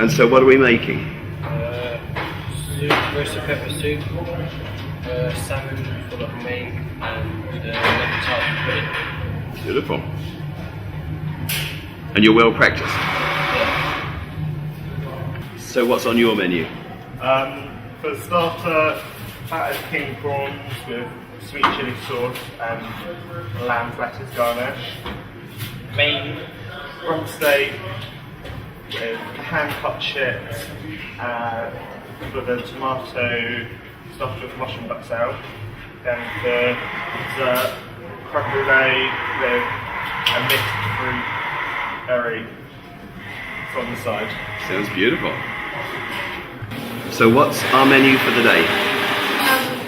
And so what are we making? Soup, roasted pepper soup, salmon full of main, and lemon tart pudding. Beautiful. And you're well practiced? Yeah. So what's on your menu? For starter, battered king prawns with sweet chilli sauce and lamb lettuce garnish. Main rump steak with hand-cut chips with a tomato stuffed with mushroom duck salad. Then the dessert, creme brulee with a mixed fruit berry on the side. Sounds beautiful. So what's our menu for the day?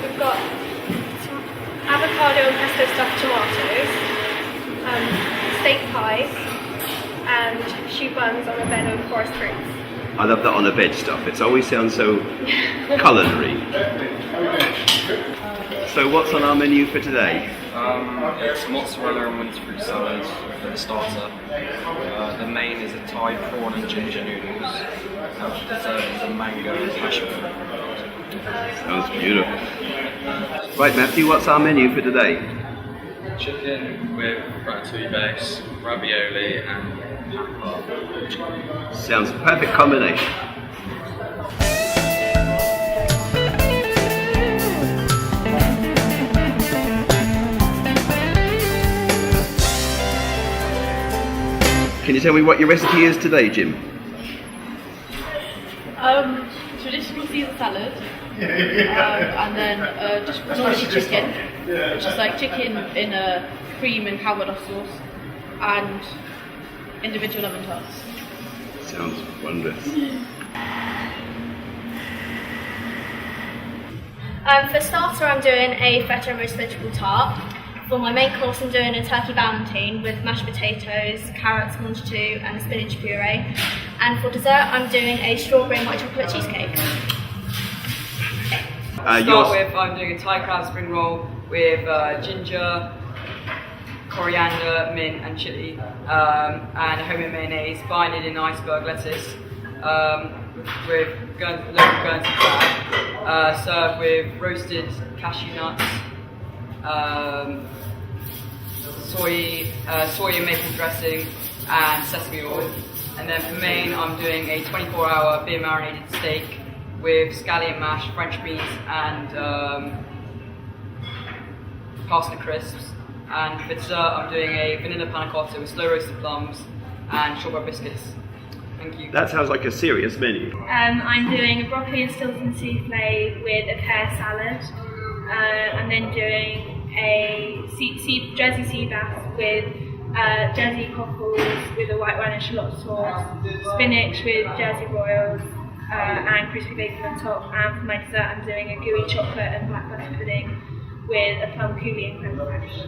We've got some avocado and pesto stuffed tomatoes, steak pies, and choux buns on a bed of forest fruits. I love that on the veg stuff. It always sounds so culinary. So what's on our menu for today? It's mozzarella and winter fruit salad for the starter. The main is a Thai prawn and ginger noodles. And for dessert is a mango passion fruit. Sounds beautiful. Right, Matthew, what's our menu for today? Chicken with ratatouille base, ravioli and papa. Sounds a perfect combination. Can you tell me what your recipe is today, Jim? Traditional Caesar salad, and then just normally chicken, just like chicken in a cream and calvados sauce, and individual lemon tarts. Sounds wondrous. For starter, I'm doing a feta and roast vegetable tart. For my main course, I'm doing a turkey valentine with mashed potatoes, carrots, montague, and spinach puree. And for dessert, I'm doing a strawberry and white chocolate cheesecake. I'm doing a Thai crab spring roll with ginger, coriander, mint, and chili, and a homemade mayonnaise, binded in iceberg lettuce, with local Guernsey crab, served with roasted cashew nuts, soy and maple dressing, and sesame oil. And then for main, I'm doing a 24-hour beer marinated steak with scallion mash, French beans, and pasta crisps. And for dessert, I'm doing a vanilla panna cotta with slow roasted plums and shortbread biscuits. Thank you. That sounds like a serious menu. I'm doing a broccoli and Stilton souffle with a pear salad, and then doing a Jersey sea bass with Jersey cockles with a white wine and shallot sauce, spinach with Jersey royals, and crispy bacon on top. And for my dessert, I'm doing a gooey chocolate and black butter pudding with a plum coulis and creme fraiche.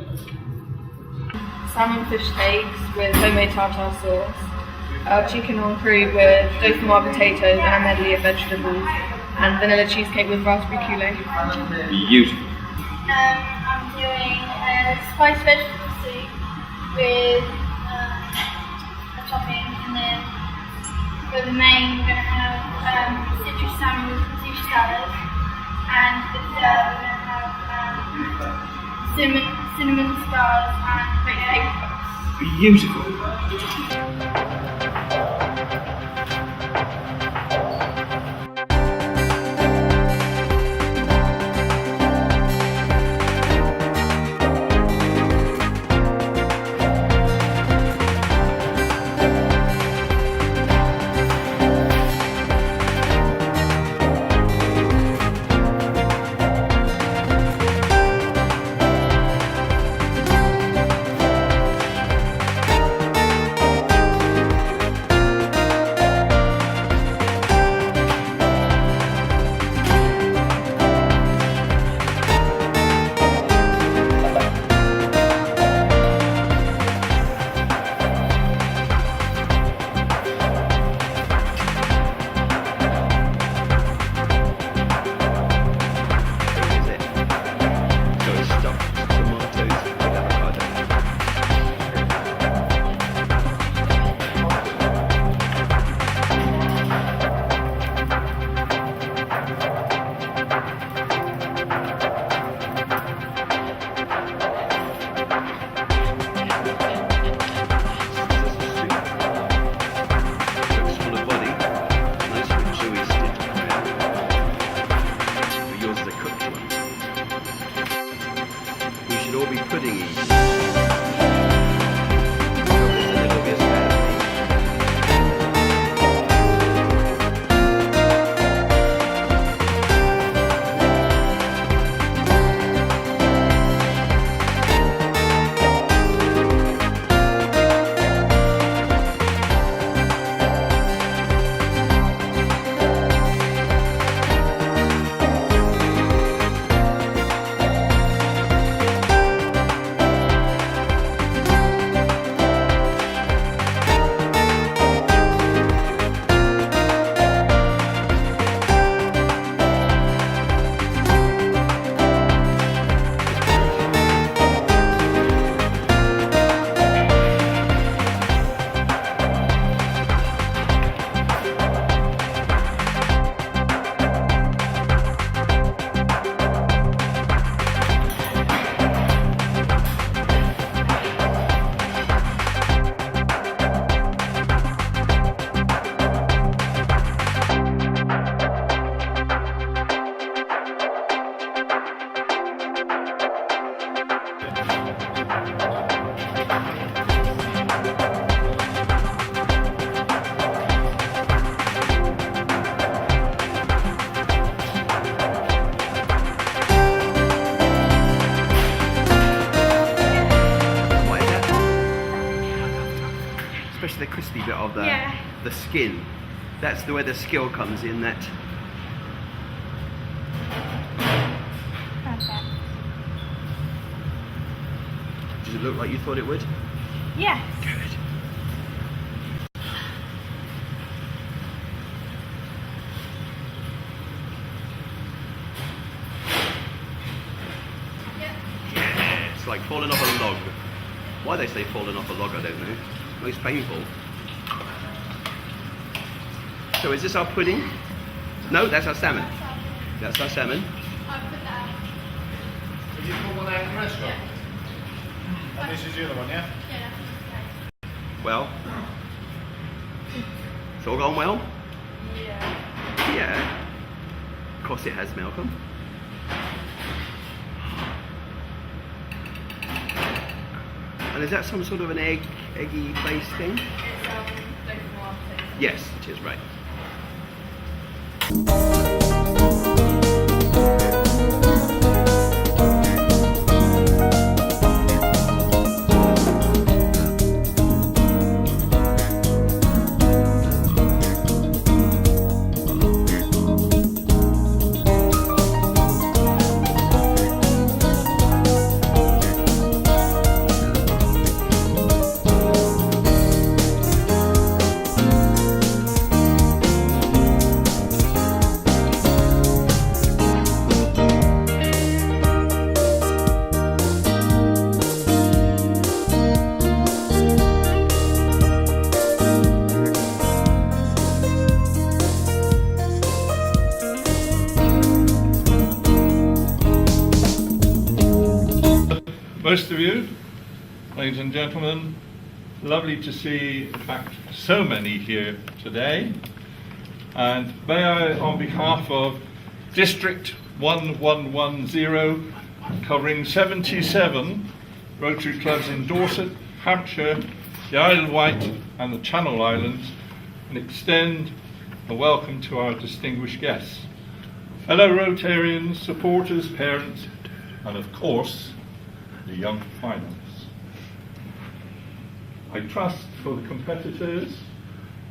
Salmon fish steaks with homemade tartar sauce, chicken en croûte with dauphinoise potatoes and a medley of vegetables, and vanilla cheesecake with raspberry coulis. Beautiful. I'm doing a spiced vegetable soup with a topping, and then for the main, we're going to have citrus salmon with sushi salad, and for dessert, we're going to have cinnamon stars and baked paper puffs. Beautiful. should all be puddingy. Just a little bit of especially the crispy bit of the skin. That's the way the skill comes in. That Perfect. does it look like you thought it would? Yes. Good. Yeah, it's like falling off a log. Why they say falling off a log, I don't know. Most painful. So is this our pudding? No, that's our salmon. That's our salmon. Did you put one out in the restaurant? Yeah. And this is the other one, yeah? Well, it's all gone well? Yeah. Yeah. Of course it has, Malcolm. And is that some sort of an eggy based thing? Yes, it is, right. Most of you, ladies and gentlemen, lovely to see, in fact, so many here today. And may I, on behalf of District 1110, covering 77 Rotary clubs in Dorset, Hampshire, the Isle of Wight and the Channel Islands, and extend a welcome to our distinguished guests, fellow Rotarians, supporters, parents, and of course, the young finalists. I trust for the competitors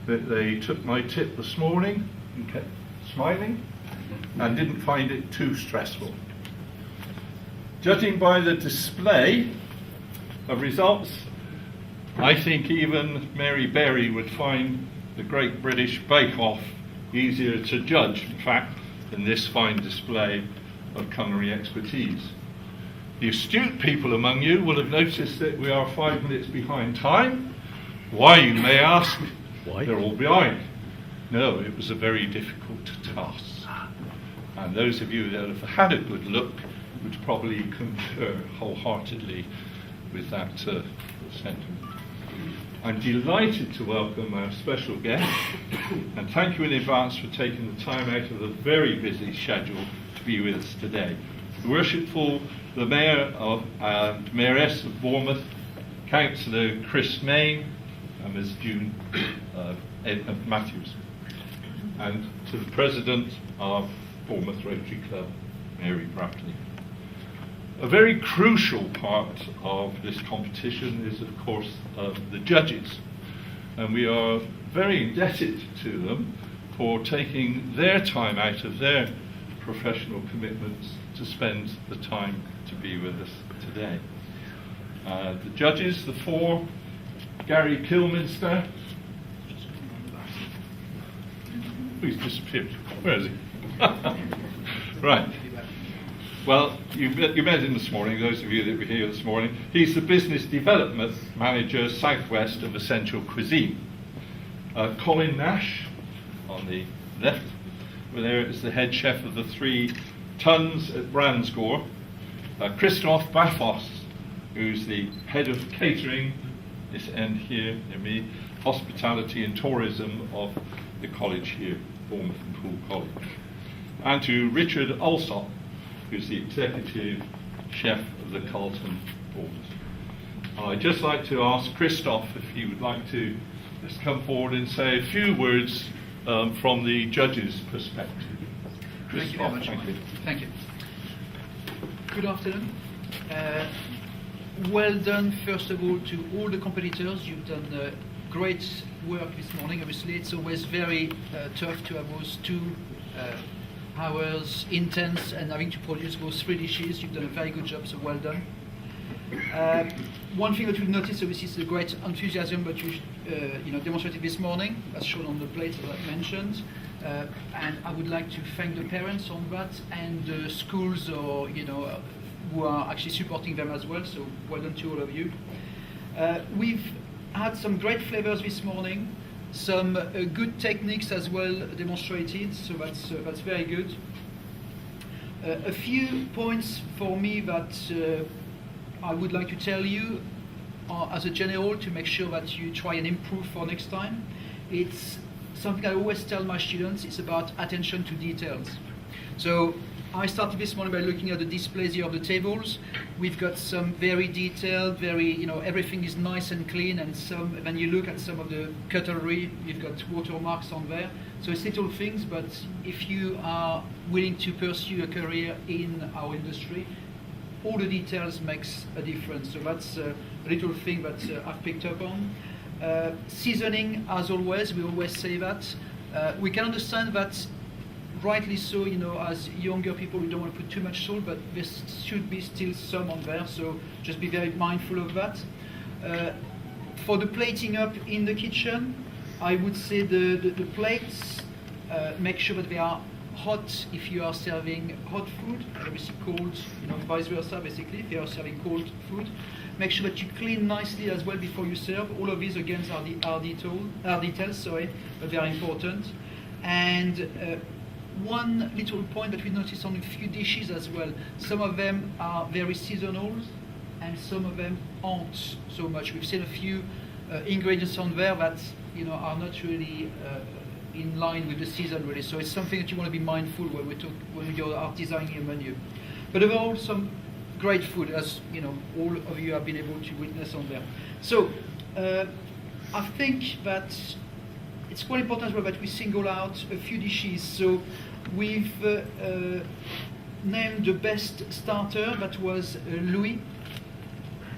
that they took my tip this morning and kept smiling and didn't find it too stressful. Judging by the display of results, I think even Mary Berry would find the Great British Bake Off easier to judge, in fact, than this fine display of culinary expertise. The astute people among you will have noticed that we are 5 minutes behind time. Why, you may ask? Why? They're all behind. No, it was a very difficult task. And those of you that have had a good look would probably concur wholeheartedly with that sentiment. I'm delighted to welcome our special guest and thank you in advance for taking the time out of a very busy schedule to be with us today. Worshipful, the Mayor and Mayoress of Bournemouth, Councillor Chris May, and Ms. June Matthews, and to the President of Bournemouth Rotary Club, Mary Brackley. A very crucial part of this competition is, of course, the judges, and we are very indebted to them for taking their time out of their professional commitments to spend the time to be with us today. The judges, the four: Gary Kilminster. He's disappeared. Where is he? Right. Well, you met him this morning, those of you that were here this morning. He's the Business Development Manager, Southwest of Essential Cuisine. Colin Nash, on the left, there is the head chef of the 3 Tons at Bransgore. Christoph Baffos, who's the head of catering, this end here near me, hospitality and tourism of the college here, Bournemouth and Poole College. And to Richard Alsop, who's the executive chef of the Carlton Bournemouth. I'd just like to ask Christoph if he would like to just come forward and say a few words from the judges' perspective. Thank you very much. Thank you. Good afternoon. Well done, first of all, to all the competitors. You've done great work this morning. Obviously, it's always very tough to have those 2 hours intense and having to produce those 3 dishes. You've done a very good job, so well done. One thing that we've noticed, obviously, is the great enthusiasm that you demonstrated this morning, as shown on the plate, as I mentioned. And I would like to thank the parents on that, and the schools, or who are actually supporting them as well. So well done to all of you. We've had some great flavors this morning, some good techniques as well demonstrated. So that's very good. A few points for me that I would like to tell you as a general, to make sure that you try and improve for next time. It's something I always tell my students, it's about attention to details. So I started this morning by looking at the displays here of the tables. We've got some very detailed, everything is nice and clean, and when you look at some of the cutlery, you've got watermarks on there. So it's little things, but if you are willing to pursue a career in our industry, all the details makes a difference. So that's a little thing that I've picked up on. Seasoning, as always, we always say that. We can understand that, rightly so, as younger people, we don't want to put too much salt, but there should be still some on there, so just be very mindful of that. For the plating up in the kitchen, I would say the plates, make sure that they are hot if you are serving hot food, obviously cold, vice versa, basically, if you are serving cold food. Make sure that you clean nicely as well before you serve. All of these, again, are details, but they are important. And one little point that we noticed on a few dishes as well, some of them are very seasonal, and some of them aren't so much. We've seen a few ingredients on there that are not really in line with the season, really. So it's something that you want to be mindful when you are designing a menu. But overall, some great food, as all of you have been able to witness on there. So I think that it's quite important as well that we single out a few dishes. So we've named the best starter. That was Louis.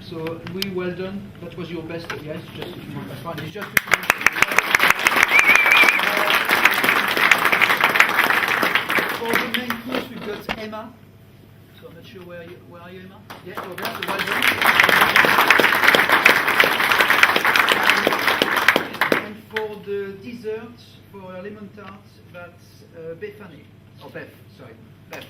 So Louis, well done. That was your best. Yes, just if you want. That's fine. It's just for the main course, we've got Emma. So I'm not sure where are you, Emma? Yeah, over there. So well done. And for the dessert, for a lemon tart, that's Bethany. Oh, Beth. Sorry, Beth.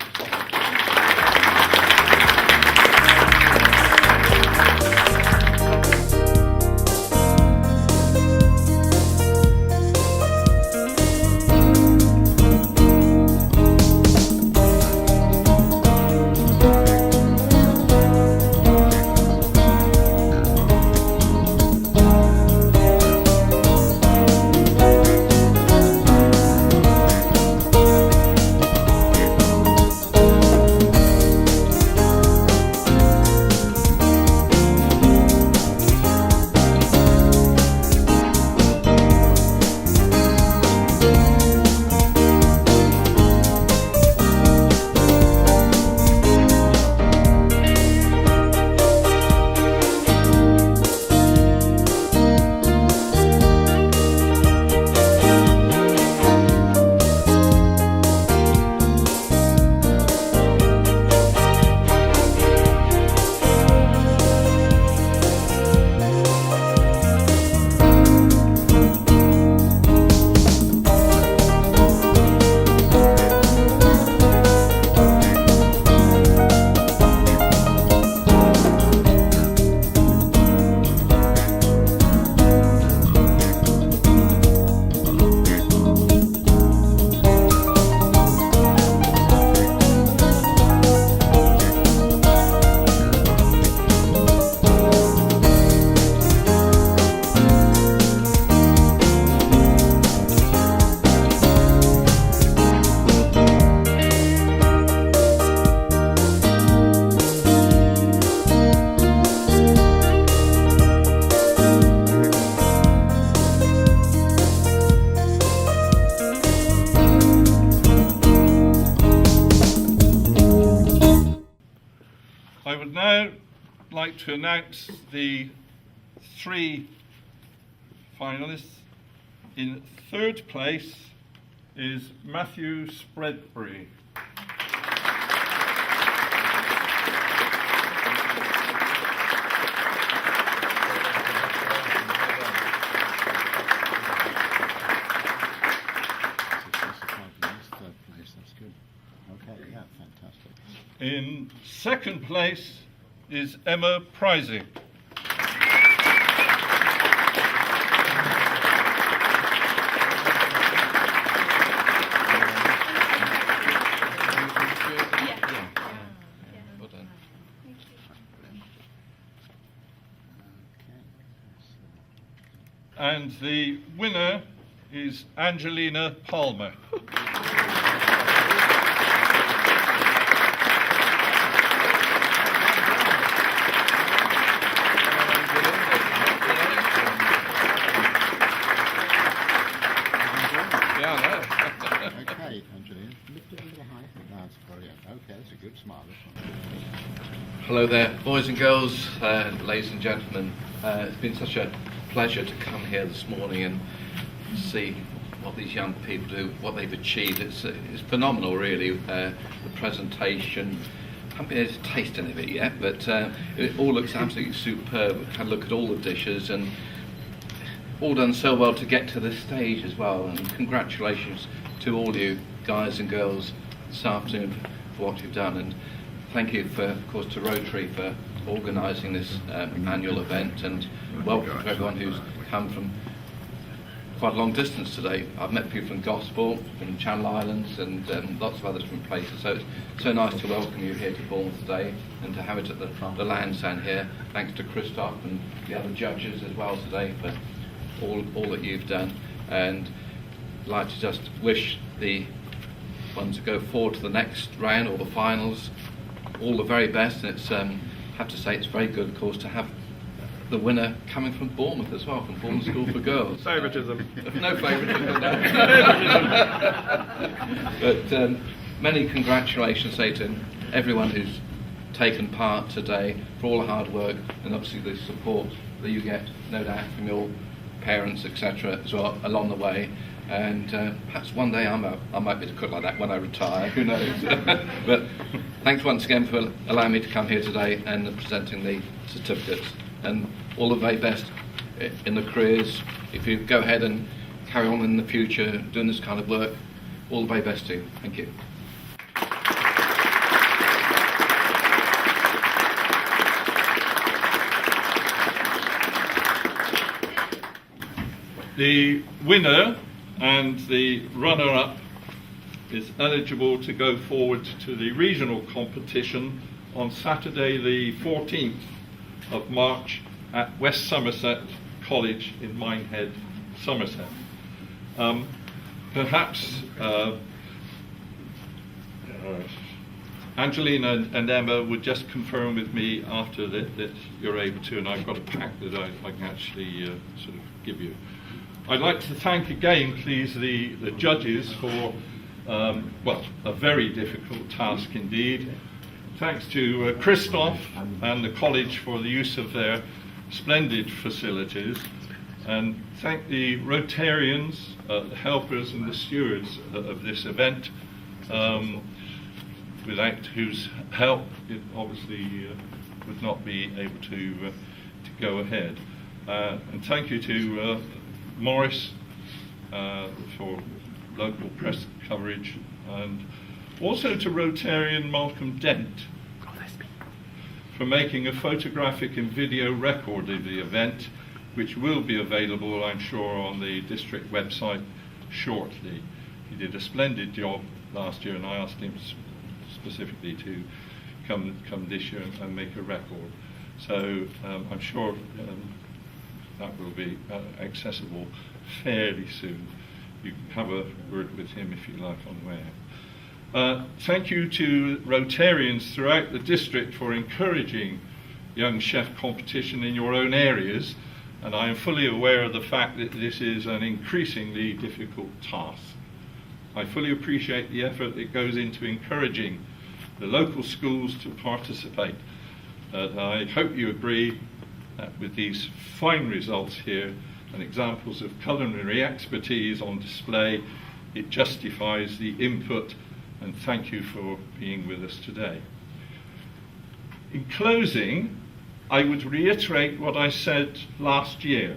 I would now like to announce the 3 finalists. In 3rd place is Matthew Spreadbury. In 2nd place is Emma Prizing. Well done. And the winner is Angelina Palmer. Okay, Angelina, lift it a little higher. That's brilliant. Okay, that's a good smile. This one. Hello there, boys and girls, ladies and gentlemen. It's been such a pleasure to come here this morning and see what these young people do, what they've achieved. It's phenomenal, really. The presentation, I haven't been able to taste any of it yet, but it all looks absolutely superb. Had a look at all the dishes and all done so well to get to this stage as well. And congratulations to all you guys and girls this afternoon for what you've done. And thank you, of course, to Rotary for organising this annual event, and welcome to everyone who's come from quite a long distance today. I've met people from Gosport, from Channel Islands, and lots of other different places. So it's so nice to welcome you here to Bournemouth today and to have it at the Lansdowne here. Thanks to Christoph and the other judges as well today for all that you've done. And I'd like to just wish the ones that go forward to the next round or the finals all the very best. And it's I have to say it's very good, of course, to have the winner coming from Bournemouth as well, from Bournemouth School for Girls. Favouritism. No favouritism, no. But many congratulations, say, to everyone who's taken part today for all the hard work and obviously the support that you get, no doubt, from your parents, etc., as well along the way. And perhaps one day I might be able to cook like that when I retire, who knows. But thanks once again for allowing me to come here today and presenting the certificates. And all the very best in the careers. If you go ahead and carry on in the future doing this kind of work, all the very best to you. Thank you. The winner and the runner-up is eligible to go forward to the regional competition on Saturday the 14th of March at West Somerset College in Minehead, Somerset. Perhaps Angelina and Emma would just confirm with me after that you're able to, and I've got a pack that I can actually sort of give you. I'd like to thank again, please, the judges for, well, a very difficult task indeed. Thanks to Christoph and the college for the use of their splendid facilities. And thank the Rotarians, the helpers and the stewards of this event, without whose help it obviously would not be able to go ahead. And thank you to Morris for local press coverage, and also to Rotarian Malcolm Dent for making a photographic and video record of the event, which will be available, I'm sure, on the district website shortly. He did a splendid job last year, and I asked him specifically to come this year and make a record. So I'm sure that will be accessible fairly soon. You can have a word with him if you like on where. Thank you to Rotarians throughout the district for encouraging young chef competition in your own areas, and I am fully aware of the fact that this is an increasingly difficult task. I fully appreciate the effort that goes into encouraging the local schools to participate, that I hope you agree that with these fine results here and examples of culinary expertise on display, it justifies the input, and thank you for being with us today. In closing, I would reiterate what I said last year.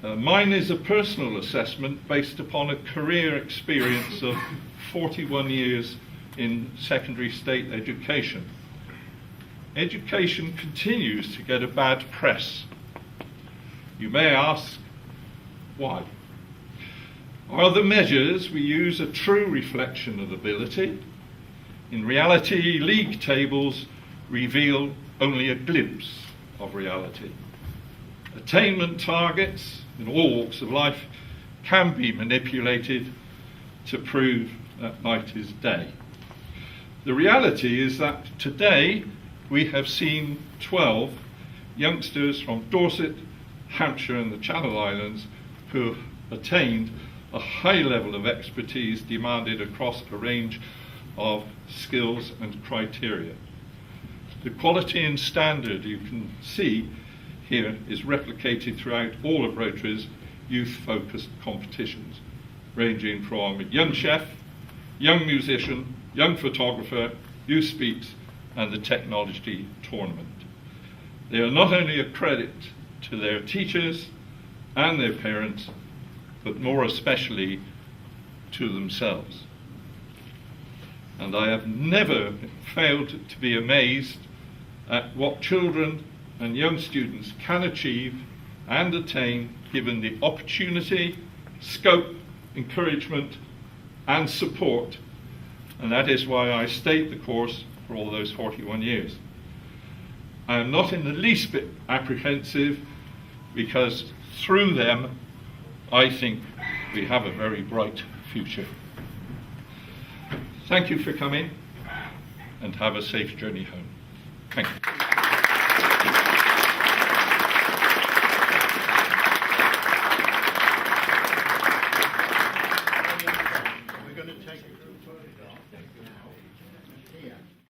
Mine is a personal assessment based upon a career experience of 41 years in secondary state education. Education continues to get a bad press. You may ask, why? Are the measures we use a true reflection of ability? In reality, league tables reveal only a glimpse of reality. Attainment targets in all walks of life can be manipulated to prove that night is day. The reality is that today we have seen 12 youngsters from Dorset, Hampshire and the Channel Islands who have attained a high level of expertise demanded across a range of skills and criteria. The quality and standard you can see here is replicated throughout all of Rotary's youth-focused competitions, ranging from young chef, young musician, young photographer, youth speaks, and the technology tournament. They are not only a credit to their teachers and their parents, but more especially to themselves. And I have never failed to be amazed at what children and young students can achieve and attain given the opportunity, scope, encouragement and support, and that is why I stayed the course for all those 41 years. I am not in the least bit apprehensive because through them I think we have a very bright future. Thank you for coming and have a safe journey home. Thank you.